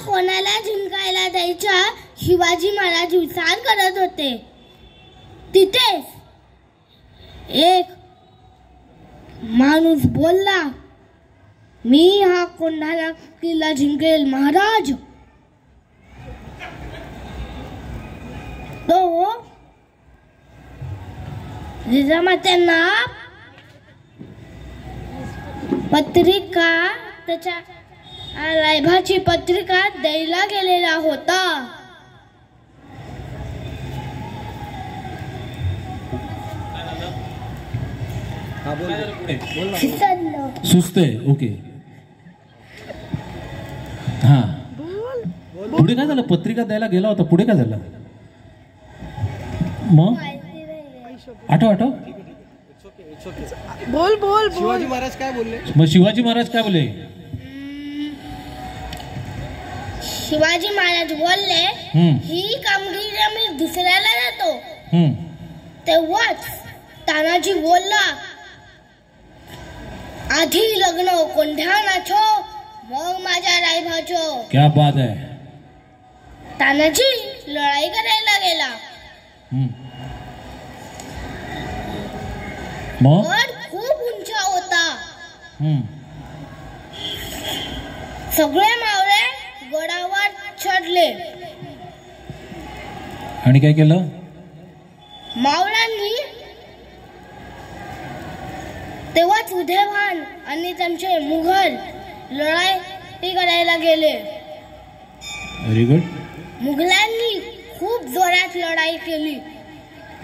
कोणाला जिंकायला द्यायच्या शिवाजी महाराज विचार करत होते. तिथेच एक माणूस बोलला, मी हा कोणाला किल्ला जिंकेल महाराज. तो जिजामात्यांना पत्रिका, त्याच्या रायभाची पत्रिका द्यायला गेलेला होता. सुचते. ओके. हा, पुढे काय झालं? पत्रिका द्यायला गेला होता, पुढे काय झालं मग? आठव बोल बोल. शिवाजी महाराज काय बोलले? मग शिवाजी महाराज काय बोलले? शिवाजी महाराज बोलले, ही कामगिरी मी दुसऱ्याला देतो. तेव्हाच तानाजी बोलला, आधी लग्न कोंढाणाचो, मग माझ्या रायभाचो. क्या बात है. तानाजी लढाई करायला गेला. गड खूप उंच होता. सगळे मावळे गडावर चढले. आणि काय केलं? मावळ्यांनी तेव्हाच उदयभान आणि त्यांचे मुघल लढाई करायला गेले. Very good. मुघलांनी खूप जोरात लढाई केली.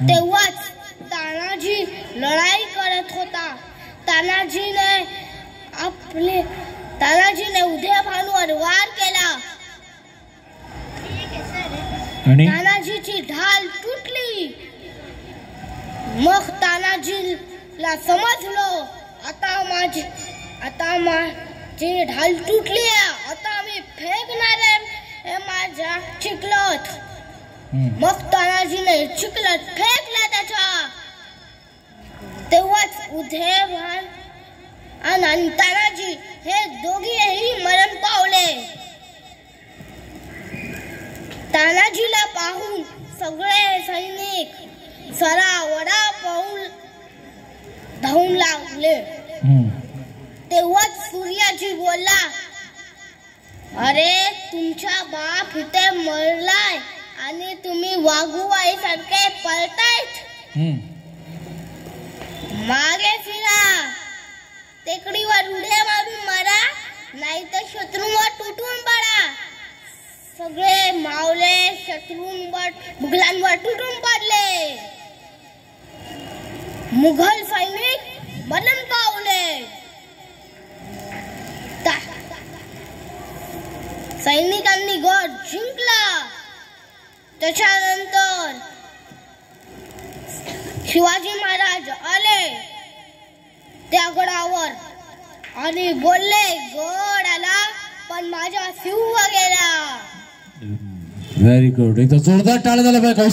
तेव्हाच तानाजी लढाई करत होता. तानाजीने उदयभानवर वार केला. आणि तानाजीची ढाल तुटली. मग तानाजीला समजलं, आता माझी ढाल तुटली, आता मी फेकणार आहे माझ्या चिखलात. मग तानाजीने चिखलात फेकला त्याच्या. तेव्हाच उदयभान आणि तानाजी हे दोघेही मरण पावले. तानाजीला पाहून सगळे सैनिक सरावडा पाहून धावून लागले. तेव्हाच सूर्याजी बोलला, अरे तुमचा बाप इथे मरलाय आणि तुम्ही वाघुबाई सारखे पळतायत. मागे फिरा, टेकडीवर उड्या मारून मारा, नाही तर शत्रूवर तुटून पडा. सगळे मावळे शत्रूंवर मुघलांवर तुटून पडले. मुघल सैनिक मरण पावले. सैनिकांनी गड जिंकला. त्याच्यानंतर शिवाजी महाराज आले त्या गडावर आणि बोलले, गड आला पण माझा शिव गेला. Very good. एकदा जोरदार टाळ्या झाल्या पाहिजे.